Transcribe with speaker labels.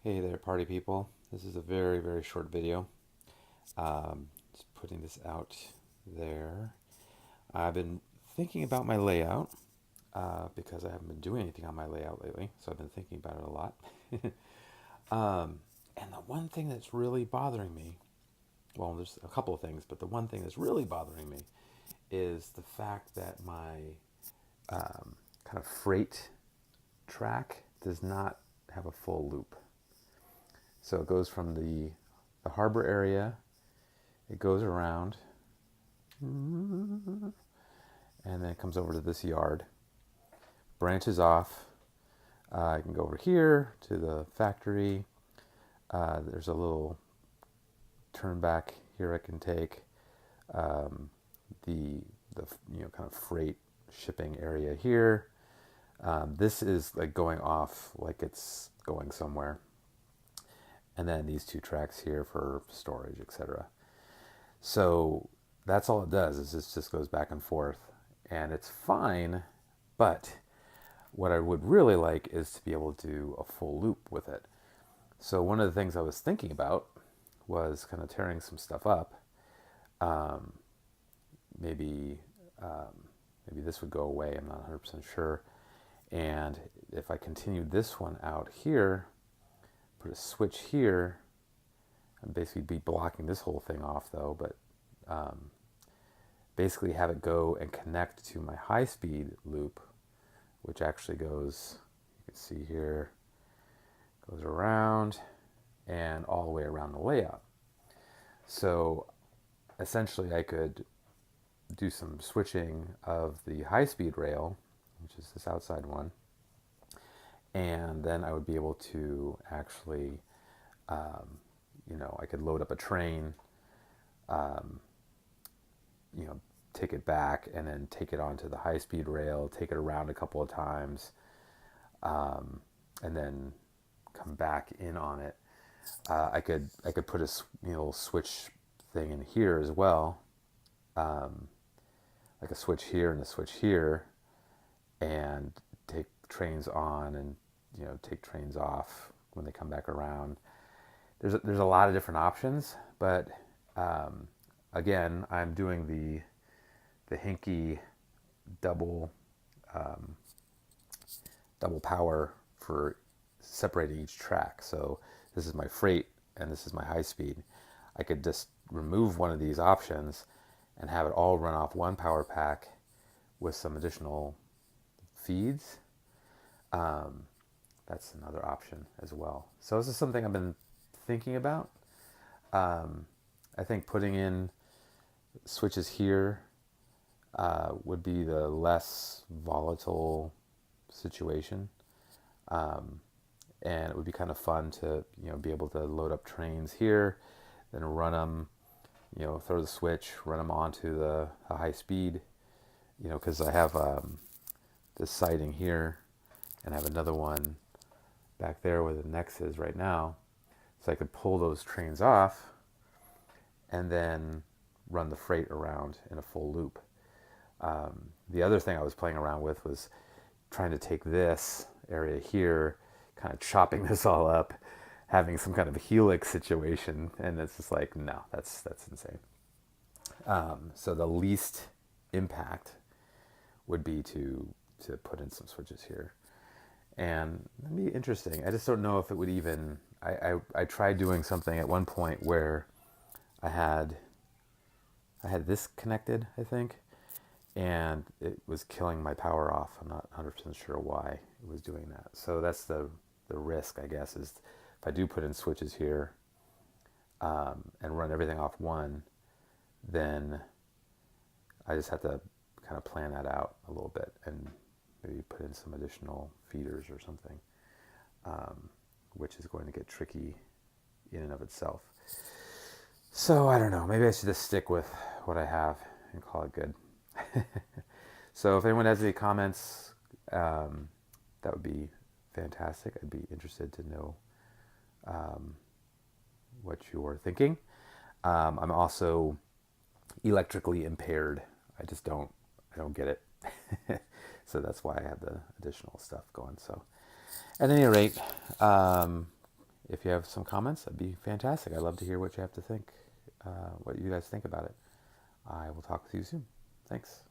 Speaker 1: Hey there, party people. This is a very, very short video. Just putting this out there. I've been thinking about my layout because I haven't been doing anything on my layout lately, so I've been thinking about it a lot. And the one thing that's really bothering me, well, there's a couple of things, but the one thing that's really bothering me is the fact that my kind of freight track does not have a full loop. So it goes from the harbor area, it goes around, and then it comes over to this yard, branches off. I can go over here to the factory. There's a little turn back here I can take. The kind of freight shipping area here. This is like going off like it's going somewhere. And then these two tracks here for storage, etc. So that's all it does is this just goes back and forth, and it's fine. But what I would really like is to be able to do a full loop with it. So one of the things I was thinking about was kind of tearing some stuff up. Um, maybe maybe this would go away. I'm not 100% sure. And if I continued this one out here, put a switch here, I'd basically be blocking this whole thing off though, but basically have it go and connect to my high-speed loop, which actually goes, you can see here, goes around and all the way around the layout. So essentially I could do some switching of the high-speed rail, which is this outside one, and then I would be able to actually, I could load up a train, you know, take it back and then take it onto the high-speed rail, take it around a couple of times, and then come back in on it. I could put a little switch thing in here as well, like a switch here and a switch here, and take trains on and take trains off when they come back around. There's a lot of different options, but again, I'm doing the Hinky double double power for separating each track. So this is my freight and this is my high speed. I could just remove one of these options and have it all run off one power pack with some additional feeds. That's another option as well. So this is something I've been thinking about. I think putting in switches here would be the less volatile situation. And it would be kind of fun to be able to load up trains here, then run them, throw the switch, run them onto the high speed, because I have this siding here, and I have another one back there where the next is right now. So I could pull those trains off and then run the freight around in a full loop. The other thing I was playing around with was trying to take this area here, kind of chopping this all up, having some kind of helix situation, and it's just like, no, that's insane. So the least impact would be to put in some switches here, and that'd be interesting. I just don't know if it would even. I tried doing something at one point where I had this connected, I think, and it was killing my power off. I'm not 100% sure why it was doing that. So that's the risk, I guess, is if I do put in switches here and run everything off one, then I just have to kind of plan that out a little bit and maybe put in some additional feeders or something, which is going to get tricky in and of itself. So I don't know. Maybe I should just stick with what I have and call it good. So if anyone has any comments, that would be fantastic. I'd be interested to know what you're thinking. I'm also electrically impaired. I don't get it. So that's why I have the additional stuff going. So at any rate, if you have some comments, that'd be fantastic. I'd love to hear what you have to think, what you guys think about it. I will talk with you soon. Thanks.